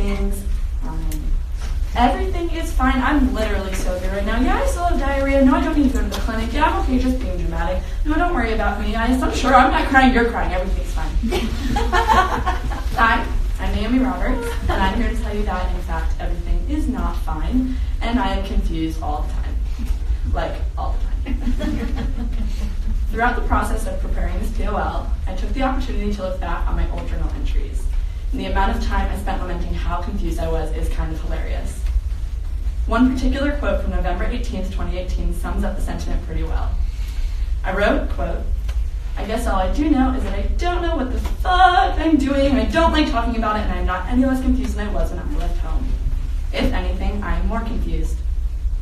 Everything's fine. Everything is fine. I'm literally so good right now. Yeah, I still have diarrhea. No, I don't need to go to the clinic. Yeah, I'm okay just being dramatic. No, don't worry about me. I'm sure I'm not crying. You're crying. Everything's fine. Hi, I'm Naomi Roberts, and I'm here to tell you that, in fact, everything is not fine, and I am confused all the time. Like, all the time. Throughout the process of preparing this POL, I took the opportunity to look back on my old journal entries. And the amount of time I spent lamenting how confused I was is kind of hilarious. One particular quote from November 18th, 2018 sums up the sentiment pretty well. I wrote, quote, "I guess all I do know is that I don't know what the fuck I'm doing, I don't like talking about it, and I'm not any less confused than I was when I left home. If anything, I am more confused.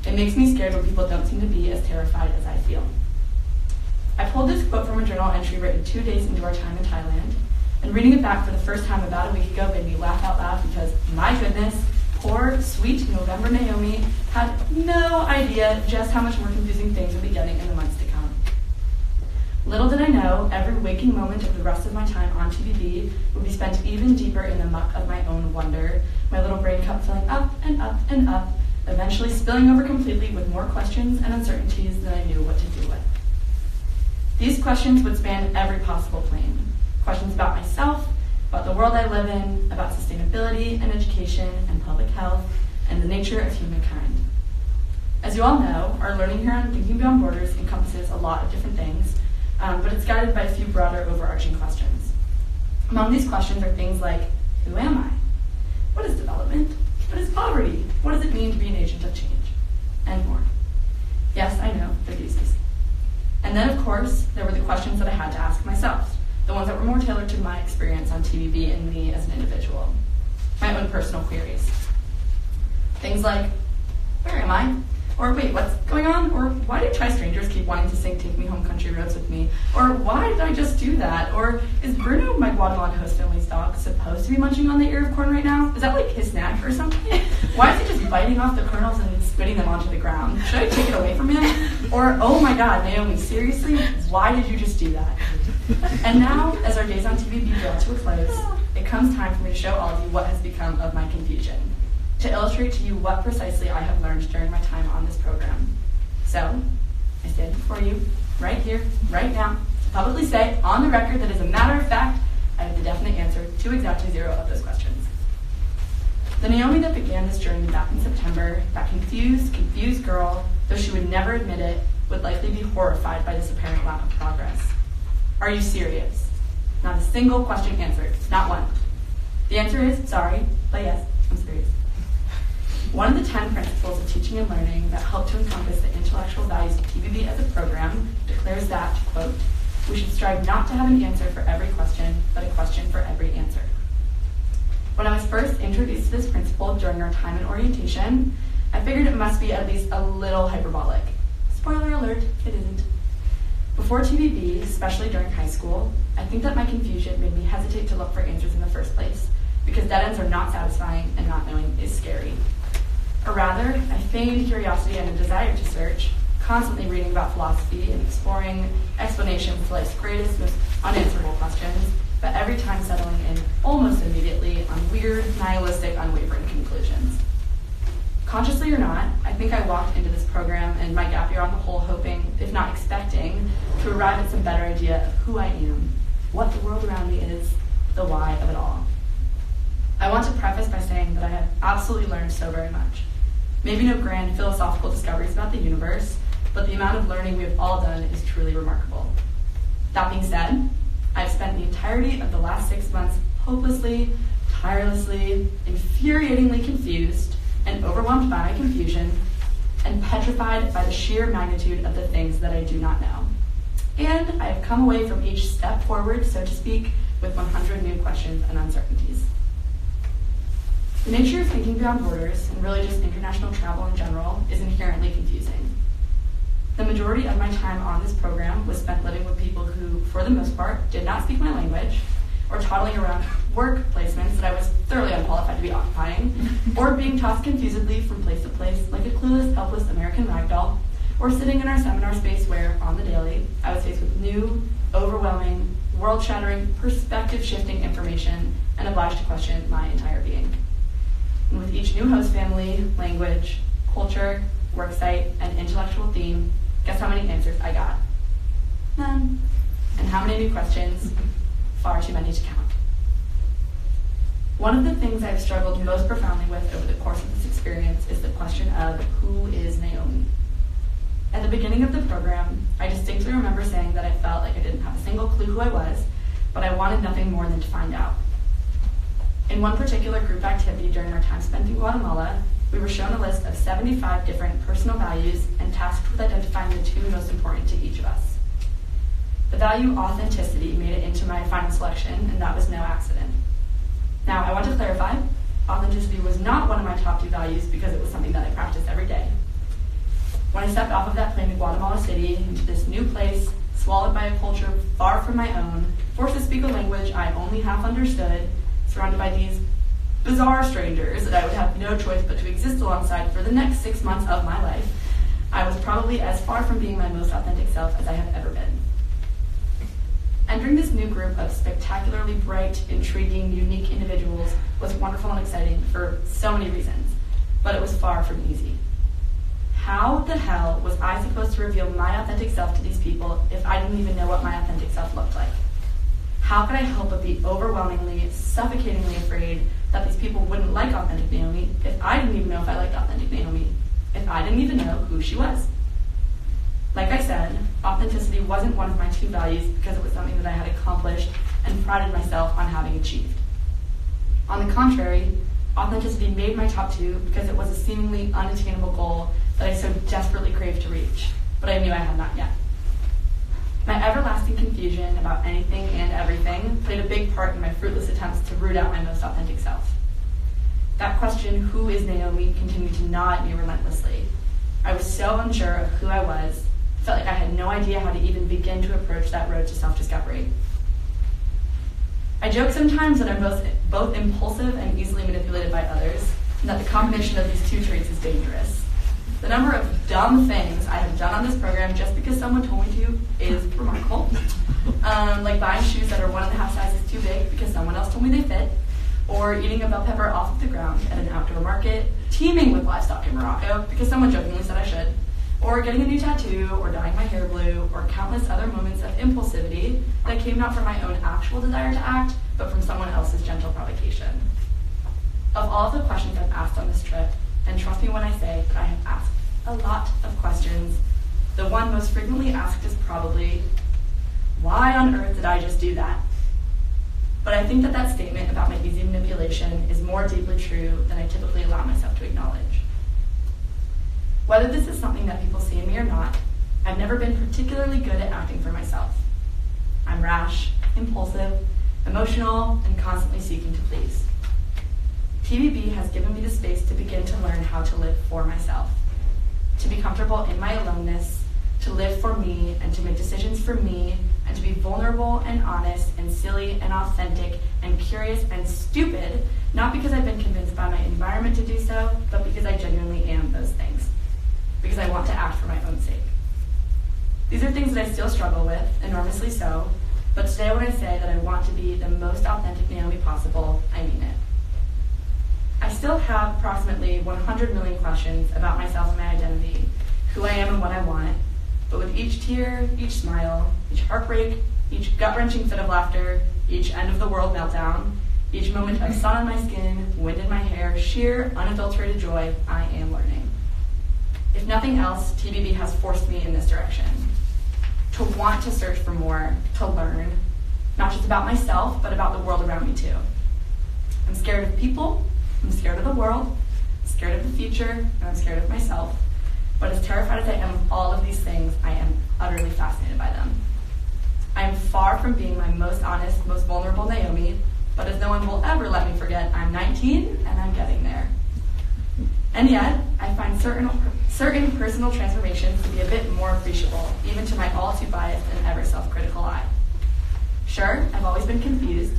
It makes me scared when people don't seem to be as terrified as I feel." I pulled this quote from a journal entry written 2 days into our time in Thailand, and reading it back for the first time about a week ago made me laugh out loud because, my goodness, poor, sweet November Naomi had no idea just how much more confusing things would be getting in the months to come. Little did I know, every waking moment of the rest of my time on TVB would be spent even deeper in the muck of my own wonder, my little brain cup filling up and up and up, eventually spilling over completely with more questions and uncertainties than I knew what to do with. These questions would span every possible plane. Questions about myself, about the world I live in, about sustainability and education and public health, and the nature of humankind. As you all know, our learning here on Thinking Beyond Borders encompasses a lot of different things, but it's guided by a few broader overarching questions. Among these questions are things like, who am I? What is development? What is poverty? What does it mean to be an agent of change? And more. Yes, I know, they're doozies. And then, of course, there were the questions that I had to ask myself, the ones that were more tailored to my experience on TVB and me as an individual, my own personal queries. Things like, where am I? Or wait, what's going on? Or why do Thai strangers keep wanting to sing Take Me Home Country Roads with me? Or why did I just do that? Or is Bruno, my Guatemalan host family's dog, supposed to be munching on the ear of corn right now? Is that like his snack or something? Why is he just biting off the kernels and spitting them onto the ground? Should I take it away from him? Or, oh my God, Naomi, seriously? Why did you just do that? And now, as our days on TVB draw to a close, it comes time for me to show all of you what has become of my confusion, to illustrate to you what precisely I have learned during my time on this program. So, I stand before you, right here, right now, to publicly say, on the record, that as a matter of fact, I have the definite answer to exactly 0 of those questions. The Naomi that began this journey back in September, that confused girl, though she would never admit it, would likely be horrified by this apparent lack of progress. Are you serious? Not a single question answered, not one. The answer is, sorry, but yes, I'm serious. One of the 10 principles of teaching and learning that help to encompass the intellectual values of TVB as a program declares that, quote, we should strive not to have an answer for every question, but a question for every answer. When I was first introduced to this principle during our time in orientation, I figured it must be at least a little hyperbolic. Spoiler alert, it isn't. Before TVB, especially during high school, I think that my confusion made me hesitate to look for answers in the first place, because dead ends are not satisfying and not knowing is scary. Or rather, I feigned curiosity and a desire to search, constantly reading about philosophy and exploring explanations to life's greatest, most unanswerable questions, but every time settling in almost immediately on weird, nihilistic, unwavering conclusions. Consciously or not, I think I walked into this program and my gap year on the whole hoping, if not expecting, to arrive at some better idea of who I am, what the world around me is, the why of it all. I want to preface by saying that I have absolutely learned so very much. Maybe no grand philosophical discoveries about the universe, but the amount of learning we have all done is truly remarkable. That being said, I've spent the entirety of the last 6 months hopelessly, tirelessly, infuriatingly confused, and overwhelmed by my confusion, and petrified by the sheer magnitude of the things that I do not know. And I have come away from each step forward, so to speak, with 100 new questions and uncertainties. The nature of thinking beyond borders, and really just international travel in general, is inherently confusing. The majority of my time on this program was spent living with people who, for the most part, did not speak my language, or toddling around work placements that I was thoroughly unqualified to be occupying, or being tossed confusedly from place to place like a clueless, helpless American ragdoll, or sitting in our seminar space where, on the daily, I was faced with new, overwhelming, world-shattering, perspective-shifting information and obliged to question my entire being. And with each new host family, language, culture, worksite, and intellectual theme, guess how many answers I got? None. And how many new questions? Far too many to count. One of the things I've struggled most profoundly with over the course of this experience is the question of who is Naomi? At the beginning of the program, I distinctly remember saying that I felt like I didn't have a single clue who I was, but I wanted nothing more than to find out. In one particular group activity during our time spent in Guatemala, we were shown a list of 75 different personal values and tasked with identifying the two most important to each of us. The value authenticity made it into my final selection, and that was no accident. Now, I want to clarify, authenticity was not one of my top two values because it was something that I practiced every day. When I stepped off of that plane to Guatemala City, into this new place, swallowed by a culture far from my own, forced to speak a language I only half understood, surrounded by these bizarre strangers that I would have no choice but to exist alongside for the next 6 months of my life, I was probably as far from being my most authentic self as I have ever been. Entering this new group of spectacularly bright, intriguing, unique individuals was wonderful and exciting for so many reasons, but it was far from easy. How the hell was I supposed to reveal my authentic self to these people if I didn't even know what my authentic self looked like? How could I help but be overwhelmingly, suffocatingly afraid that these people wouldn't like authentic Naomi if I didn't even know if I liked authentic Naomi, if I didn't even know who she was? Like I said, authenticity wasn't one of my two values because it was something that I had accomplished and prided myself on having achieved. On the contrary, authenticity made my top two because it was a seemingly unattainable goal that I so desperately craved to reach, but I knew I had not yet. My everlasting confusion about anything and everything played a big part in my fruitless attempts to root out my most authentic self. That question, who is Naomi, continued to gnaw at me relentlessly. I was so unsure of who I was, felt like I had no idea how to even begin to approach that road to self-discovery. I joke sometimes that I'm both impulsive and easily manipulated by others, and that the combination of these two traits is dangerous. The number of dumb things I have done on this program just because someone told me to is remarkable. Like buying shoes that are 1.5 sizes too big because someone else told me they fit, or eating a bell pepper off of the ground at an outdoor market, teeming with livestock in Morocco because someone jokingly said I should, or getting a new tattoo, or dyeing my hair blue, or countless other moments of impulsivity that came not from my own actual desire to act, but from someone else's gentle provocation. Of all of the questions I've asked on this trip, and trust me when I say that I have asked a lot of questions, the one most frequently asked is probably, why on earth did I just do that? But I think that that statement about my easy manipulation is more deeply true than I typically allow myself to acknowledge. Whether this is something that people see in me or not, I've never been particularly good at acting for myself. I'm rash, impulsive, emotional, and constantly seeking to please. TBB has given me the space to begin to learn how to live for myself, to be comfortable in my aloneness, to live for me and to make decisions for me, and to be vulnerable and honest and silly and authentic and curious and stupid, not because I've been convinced by my environment to do so, but because I genuinely am those things, because I want to act for my own sake. These are things that I still struggle with, enormously so, but today when I say that I want to be the most authentic Naomi possible, I mean it. I still have approximately 100 million questions about myself and my identity, who I am and what I want, but with each tear, each smile, each heartbreak, each gut-wrenching fit of laughter, each end-of-the-world meltdown, each moment of sun on my skin, wind in my hair, sheer, unadulterated joy, I am learning. If nothing else, TBB has forced me in this direction. To want to search for more, to learn, not just about myself, but about the world around me too. I'm scared of people, I'm scared of the world, I'm scared of the future, and I'm scared of myself. But as terrified as I am of all of these things, I am utterly fascinated by them. I am far from being my most honest, most vulnerable Naomi, but as no one will ever let me forget, I'm 19 and I'm getting there. And yet, I find certain personal transformations to be a bit more appreciable, even to my all too biased and ever self-critical eye. Sure, I've always been confused,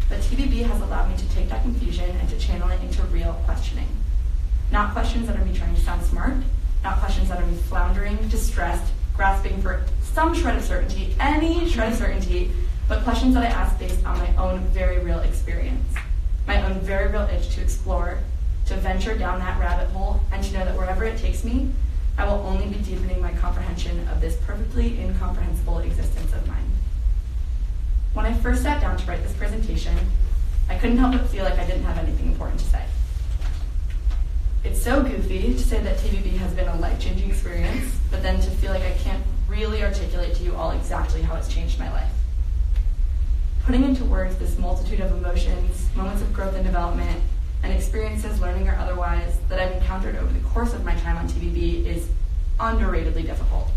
but TBB has allowed me to take that confusion and to channel it into real questioning. Not questions that are me trying to sound smart, not questions that are me floundering, distressed, grasping for some shred of certainty, any shred of certainty, but questions that I ask based on my own very real experience, my own very real itch to explore, to venture down that rabbit hole, and to know that wherever it takes me, I will only be deepening my comprehension of this perfectly incomprehensible existence of mine. When I first sat down to write this presentation, I couldn't help but feel like I didn't have anything important to say. It's so goofy to say that TBB has been a life-changing experience, but then to feel like I can't really articulate to you all exactly how it's changed my life. Putting into words this multitude of emotions, moments of growth and development, and experiences, learning or otherwise, that I've encountered over the course of my time on TBB is underratedly difficult.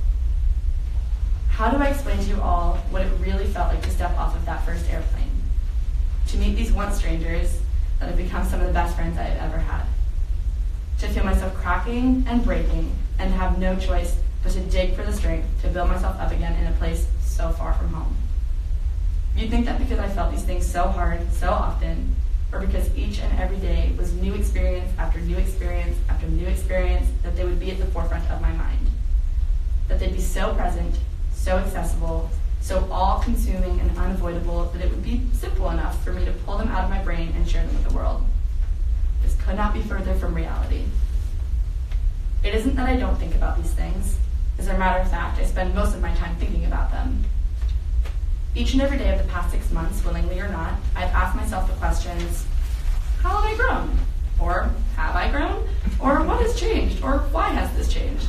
How do I explain to you all what it really felt like to step off of that first airplane? To meet these once strangers that have become some of the best friends I have ever had. To feel myself cracking and breaking and have no choice but to dig for the strength to build myself up again in a place so far from home. You'd think that because I felt these things so hard, so often, or because each and every day was new experience after new experience after new experience, that they would be at the forefront of my mind. That they'd be so present, so accessible, so all-consuming and unavoidable that it would be simple enough for me to pull them out of my brain and share them with the world. This could not be further from reality. It isn't that I don't think about these things. As a matter of fact, I spend most of my time thinking about them. Each and every day of the past 6 months, willingly or not, I've asked myself the questions, how have I grown? Or have I grown? Or what has changed? Or why has this changed?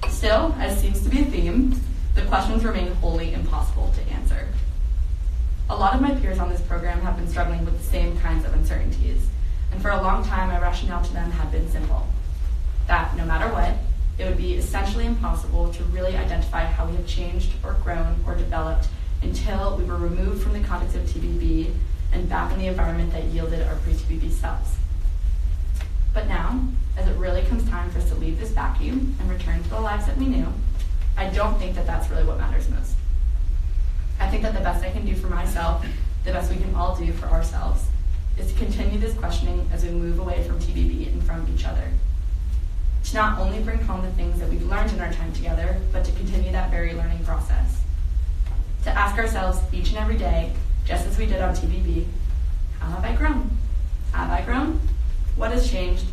Still, as seems to be a theme, the questions remain wholly impossible to answer. A lot of my peers on this program have been struggling with the same kinds of uncertainties, and for a long time my rationale to them had been simple. That no matter what, it would be essentially impossible to really identify how we have changed or grown or developed until we were removed from the context of TBB and back in the environment that yielded our pre-TBB selves. But now, as it really comes time for us to leave this vacuum and return to the lives that we knew, I don't think that that's really what matters most. I think that the best I can do for myself, the best we can all do for ourselves, is to continue this questioning as we move away from TBB and from each other. To not only bring home the things that we've learned in our time together, but to continue that very learning process. To ask ourselves each and every day, just as we did on TBB, how have I grown? Have I grown? What has changed?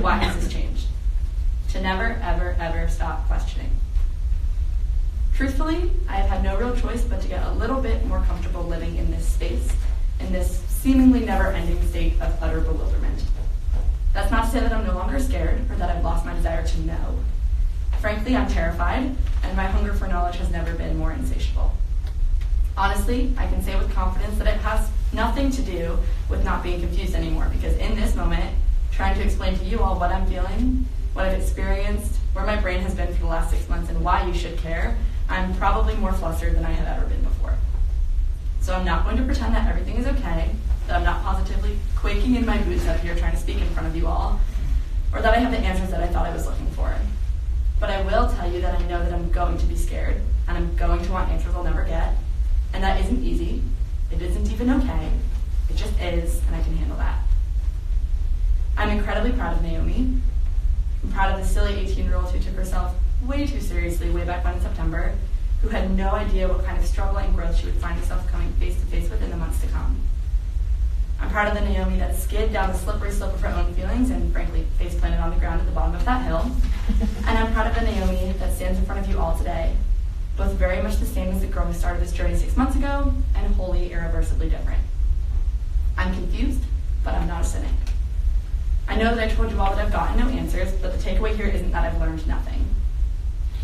Why has this changed? To never, ever, ever stop questioning. Truthfully, I have had no real choice but to get a little bit more comfortable living in this space, in this seemingly never-ending state of utter bewilderment. That's not to say that I'm no longer scared or that I've lost my desire to know. Frankly, I'm terrified, and my hunger for knowledge has never been more insatiable. Honestly, I can say with confidence that it has nothing to do with not being confused anymore, because in this moment, trying to explain to you all what I'm feeling, what I've experienced, where my brain has been for the last 6 months, and why you should care, I'm probably more flustered than I have ever been before. So I'm not going to pretend that everything is okay, that I'm not positively quaking in my boots up here trying to speak in front of you all, or that I have the answers that I thought I was looking for. But I will tell you that I know that I'm going to be scared, and I'm going to want answers I'll never get, and that isn't easy, it isn't even okay, it just is, and I can handle that. I'm incredibly proud of Naomi. I'm proud of the silly 18-year-old who took herself way too seriously way back when in September, who had no idea what kind of struggle and growth she would find herself coming face to face with in the months to come. I'm proud of the Naomi that skid down the slippery slope of her own feelings and frankly face planted on the ground at the bottom of that hill. And I'm proud of the Naomi that stands in front of you all today, both very much the same as the girl who started this journey 6 months ago and wholly irreversibly different. I'm confused, but I'm not a cynic. I know that I told you all that I've gotten no answers, but the takeaway here isn't that I've learned nothing.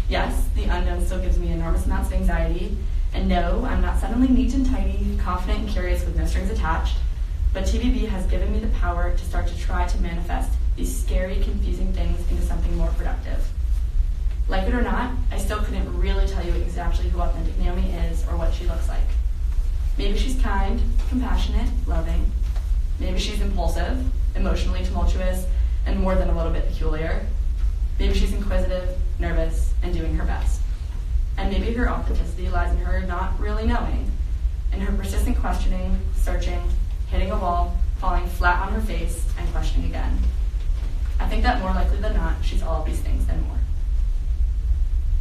Yes, the unknown still gives me enormous amounts of anxiety, and no, I'm not suddenly neat and tidy, confident and curious with no strings attached, but TBB has given me the power to start to try to manifest these scary, confusing things into something more productive. Like it or not, I still couldn't really tell you exactly who authentic Naomi is or what she looks like. Maybe she's kind, compassionate, loving. Maybe she's impulsive, emotionally tumultuous, and more than a little bit peculiar. Maybe she's inquisitive, nervous, and doing her best. And maybe her authenticity lies in her not really knowing, in her persistent questioning, searching, hitting a wall, falling flat on her face, and questioning again. I think that more likely than not, she's all of these things and more.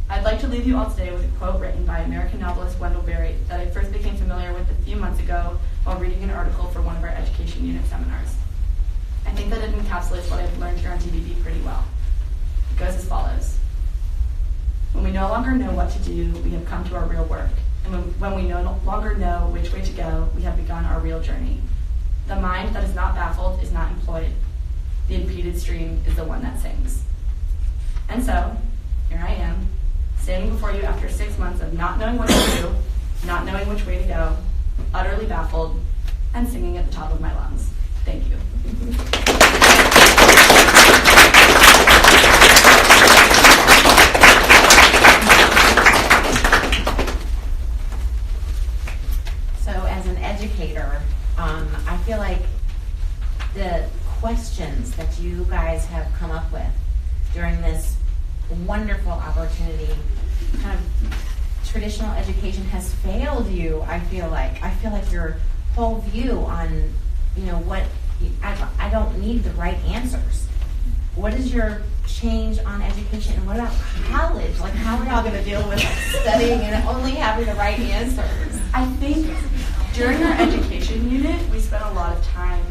I'd like to leave you all today with a quote written by American novelist Wendell Berry that I first became familiar with a few months ago while reading an article for one of our education unit seminars. I think that it encapsulates what I've learned here on TBB pretty well. It goes as follows. When we no longer know what to do, we have come to our real work. And when we no longer know which way to go, we have begun our real journey. The mind that is not baffled is not employed. The impeded stream is the one that sings. And so, here I am, standing before you after 6 months of not knowing what to do, not knowing which way to go, utterly baffled, and singing at the top of my lungs. Thank you. So as an educator, I feel like the questions that you guys have come up with during this wonderful opportunity, kind of traditional education has failed you, I feel like. I feel like your whole view on, I don't need the right answers. What is your change on education? And what about college? Like, how are y'all going to deal with studying and only having the right answers? I think during our education unit, we spent a lot of time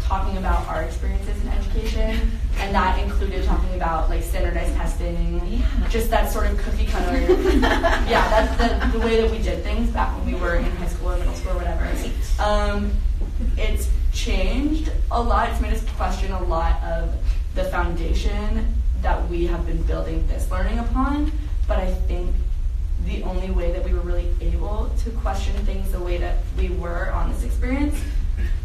talking about our experiences in education, and that included talking about like standardized testing, just that sort of cookie cutter. That's the way that we did things back when we were in high school or middle school or whatever. It's changed a lot. It's made us question a lot of the foundation that we have been building this learning upon, but I think the only way that we were really able to question things the way that we were on this experience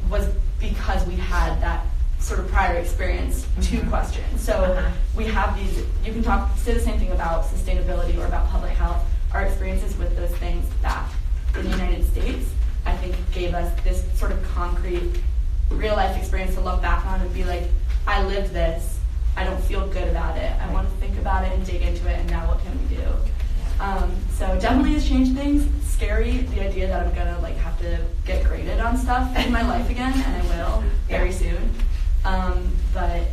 was because we had that sort of prior experience to question. So we have these, you can say the same thing about sustainability or about public health. Our experiences with those things back in the United States, I think gave us this sort of concrete, real life experience to look back on and be like, I lived this, I don't feel good about it, I want to think about it and dig into it, and now what can we do? So definitely has changed things. It's scary, the idea that I'm gonna like have to get graded on stuff in my life again, and I will very soon. But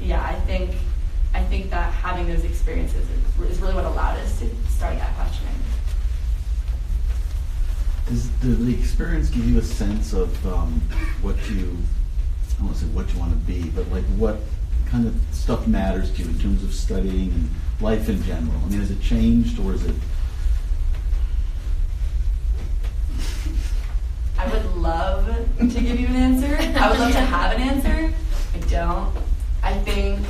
yeah, I think that having those experiences is really what allowed us to start that questioning. Does the experience give you a sense of what you, I don't want to say what you want to be, but like what kind of stuff matters to you in terms of studying and life in general? I mean, has it changed, or is it? I would love to give you an answer. I would love to have an answer. I don't. I think,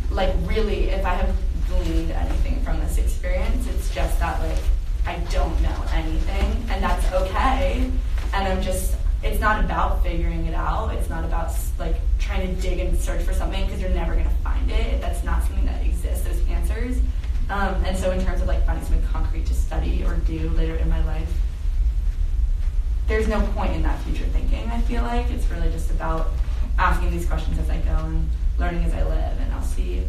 like, really, if I have gleaned anything from this experience, it's just that, like, I don't know anything, and that's okay. And it's not about figuring it out. It's not about, like, trying to dig and search for something, because you're never going to find it. That's not something that exists, those answers. And so in terms of, like, finding something concrete to study or do later in my life, there's no point in that future thinking, I feel like. It's really just about asking these questions as I go and learning as I live, and I'll see.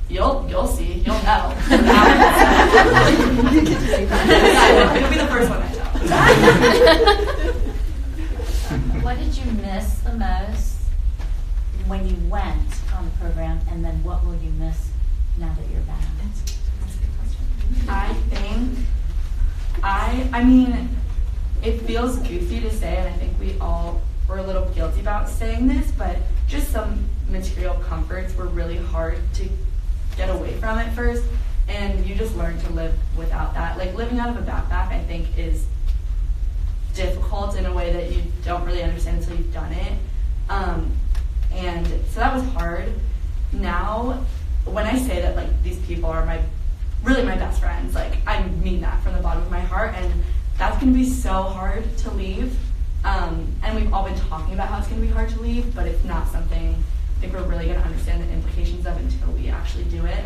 You'll see. You'll know. It'll be the first one I tell. What did you miss the most when you went on the program, and then what will you miss now that you're back? That's a good question. I think, I mean, it feels goofy to say, and I think we all were a little guilty about saying this, but just some material comforts were really hard to get away from at first, and you just learn to live without that. Like, living out of a backpack, I think, is difficult in a way that you don't really understand until you've done it. And so that was hard. Now, when I say that, like, these people are really my best friends, like, I mean that from the bottom of my heart, and that's going to be so hard to leave. And we've all been talking about how it's going to be hard to leave, but it's not something I think we're really going to understand the implications of until we actually do it.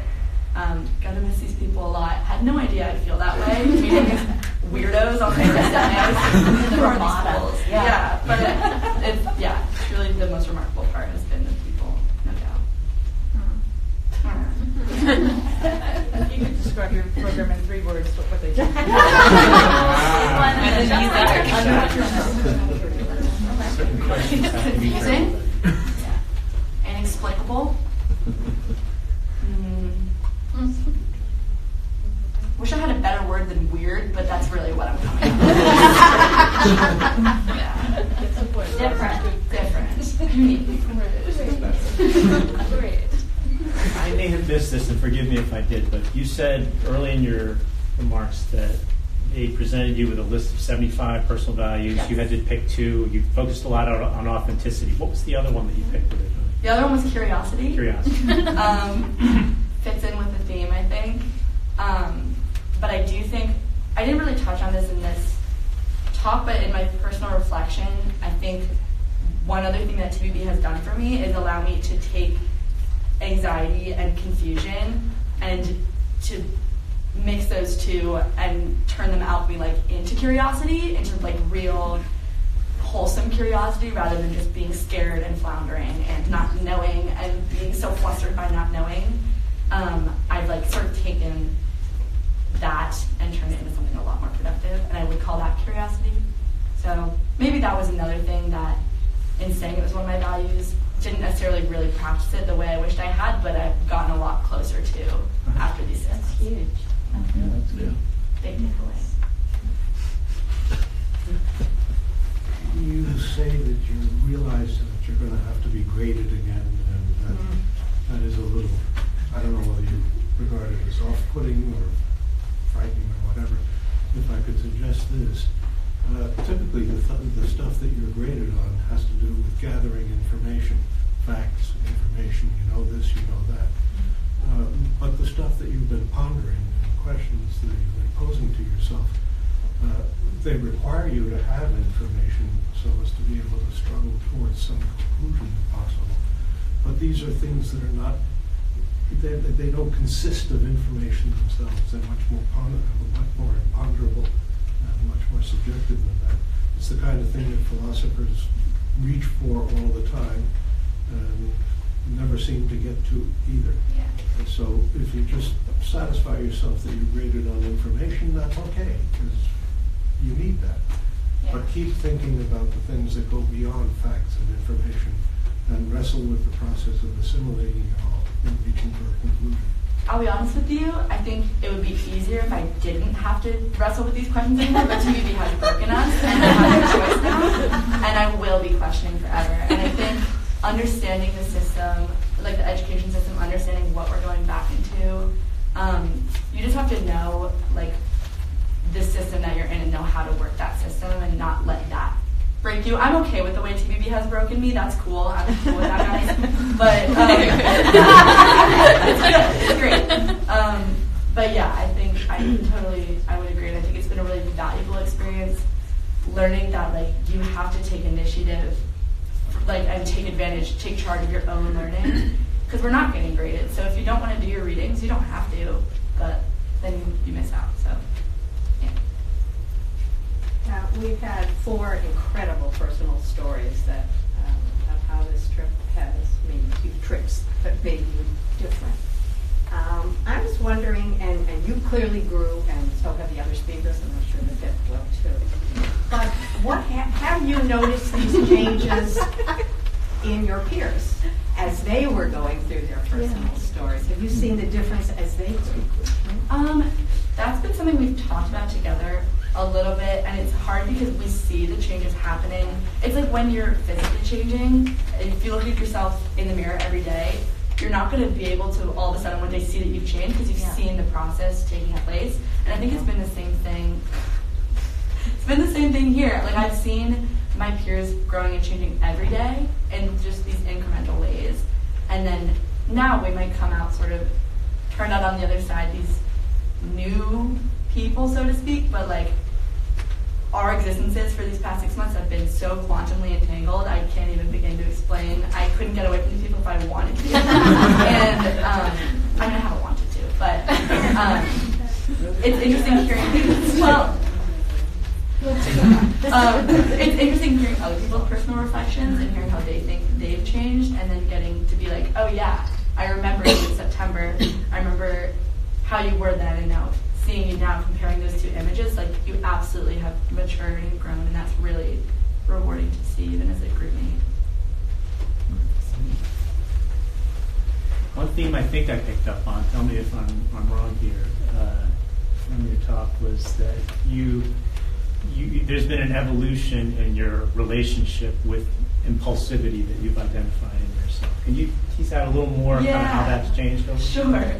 Gonna miss these people a lot. Had no idea I'd feel that way. Meeting these weirdos on campus in the Ramada. Yeah, but it's really the most remarkable part has been the people, no doubt. If you could describe your program in 3 words, what would they do? Confusing, inexplicable. Wish I had a better word than weird, but that's really what I'm coming up with. Yeah. Different. Unique. Great. I may have missed this, and forgive me if I did, but you said early in your remarks that they presented you with a list of 75 personal values. Yes. You had to pick 2. You focused a lot on authenticity. What was the other one that you picked originally? The other one was curiosity. Curiosity. Fits in with the theme, I think. But I do think, I didn't really touch on this in this talk, but in my personal reflection, I think one other thing that TBB has done for me is allow me to take anxiety and confusion and to mix those two and turn them out into curiosity, into real wholesome curiosity, rather than just being scared and floundering and not knowing and being so flustered by not knowing. I've sort of taken that and turned it into something a lot more productive, and I would call that curiosity. So maybe that was another thing that, in saying it was one of my values, didn't necessarily really practice it the way I wished I had, but I've gotten a lot closer to after these That's systems. huge. Yeah, that's good. Big takeaway. You say that you realize that you're going to have to be graded again, and that is a little, I don't know whether you regard it as off-putting or frightening or whatever. If I could suggest this, typically the stuff that you're graded on has to do with gathering information, facts, information, you know this, you know that. But the stuff that you've been pondering and questions that you've been posing to yourself, they require you to have information so as to be able to struggle towards some conclusion if possible. But these are things that are not, they don't consist of information themselves. They're much more imponderable and much more subjective than that. It's the kind of thing that philosophers reach for all the time and never seem to get to either. Yeah. And so if you just satisfy yourself that you're graded on information, that's okay, because you need that. Yeah. But keep thinking about the things that go beyond facts and information and wrestle with the process of assimilating it all and reaching for a conclusion. I'll be honest with you, I think it would be easier if I didn't have to wrestle with these questions anymore, but TBB has broken us, and I have a choice now, and I will be questioning forever. And I think understanding the system, like the education system, understanding what we're going back into, you just have to know, the system that you're in and know how to work that system and not let that break you. I'm okay with the way TBB has broken me. That's cool. I'm cool with that, guys. But it's great. But yeah, I think I would agree. And I think it's been a really valuable experience learning that you have to take initiative, and take charge of your own learning, because we're not getting graded. So if you don't want to do your readings, you don't have to, but then you miss out. So. We've had 4 incredible personal stories that of how this trip has, maybe 2 trips, that made you different. I was wondering, and you clearly grew, and so have the other speakers, and I'm sure the fifth will too. But what have you noticed these changes in your peers as they were going through their personal stories? Have you seen the difference as they grew? That's been something we've talked about together a little bit, and it's hard because we see the changes happening. It's like when you're physically changing, if you look at yourself in the mirror every day, you're not going to be able to all of a sudden one day see that you've changed because you've seen the process taking place. And I think it's been the same thing. It's been the same thing here. I've seen my peers growing and changing every day in just these incremental ways. And then now we might come out sort of turned out on the other side, these new people, so to speak, but our existences for these past 6 months have been so quantumly entangled, I can't even begin to explain. I couldn't get away from these people if I wanted to. And I haven't wanted to, but it's interesting hearing it's interesting hearing other people's personal reflections and hearing how they think they've changed, and then getting to be oh yeah, I remember you in September, I remember how you were then, and now seeing you now, comparing those 2 images, you absolutely have matured and grown, and that's really rewarding to see, even as a group mate. One theme I think I picked up on, tell me if I'm wrong here, from your talk, was that you there's been an evolution in your relationship with impulsivity that you've identified in yourself. Can you tease out a little more kind of how that's changed over? Sure.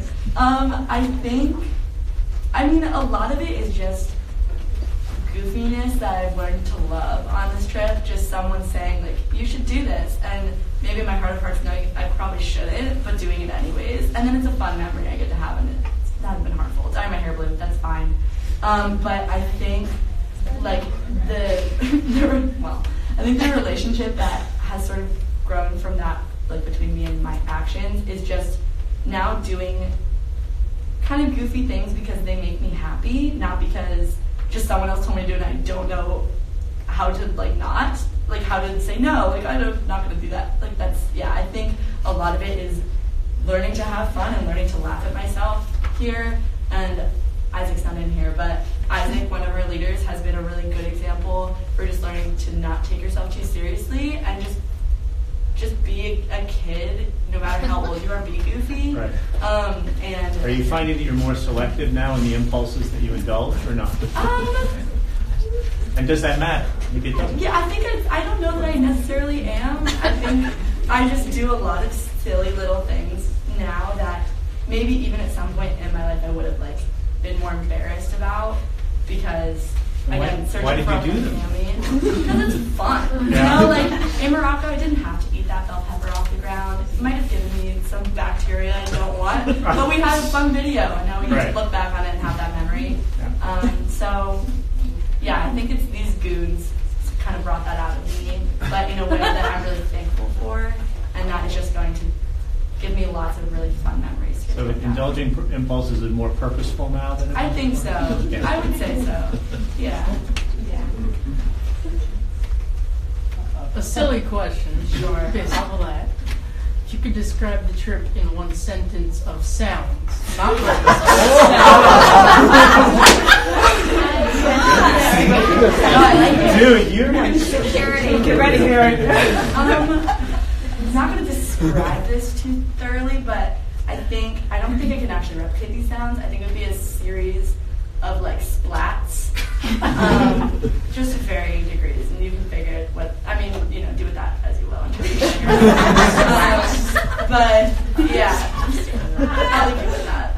I mean, a lot of it is just goofiness that I've learned to love on this trip. Just someone saying, like, you should do this. And maybe in my heart of hearts knowing I probably shouldn't, but doing it anyways. And then it's a fun memory I get to have, and it's not been harmful. Dyeing my hair blue, that's fine. But I think, like, I think the relationship that has sort of grown from that, like, between me and my actions is just now doing kind of goofy things because they make me happy, not because just someone else told me to do it and I don't know how to, like, not, like, how to say no, like, I'm not going to do that. Like, that's, yeah, I think a lot of it is learning to have fun and learning to laugh at myself here. And Isaac's not in here, but Isaac, one of our leaders, has been a really good example for just learning to not take yourself too seriously and just be a kid, no matter how old you are, be goofy. Right. And are you finding that you're more selective now in the impulses that you indulge, or not? And does that matter? Maybe it doesn't. Yeah, I don't know that I necessarily am. I think I just do a lot of silly little things now that maybe even at some point in my life I would have, like, been more embarrassed about, because again, why did you do them? Because it's fun. Yeah. You know, like in Morocco, I didn't have to eat that bell pepper off the ground. It might have given me some bacteria I don't want, but we had a fun video, and now we get to look back on it and have that memory. Yeah. So, yeah, I think it's these goons kind of brought that out of me, but in a way that I'm really thankful for, and that is just going to give me lots of really fun memories. So indulging impulses is more purposeful now than it I was think before? so. Yeah. I would say so. Yeah. A silly question. Sure. Okay, how about that? If you could describe the trip in one sentence of sounds, not words. Dude, you're Get ready here. I'm not going to describe this too thoroughly, but I don't think I can actually replicate these sounds. I think it would be a series of, like, splats, just to varying degrees, and you can figure it do with that as you will. I'm sure you can figure it out. But yeah, I'll leave you with that.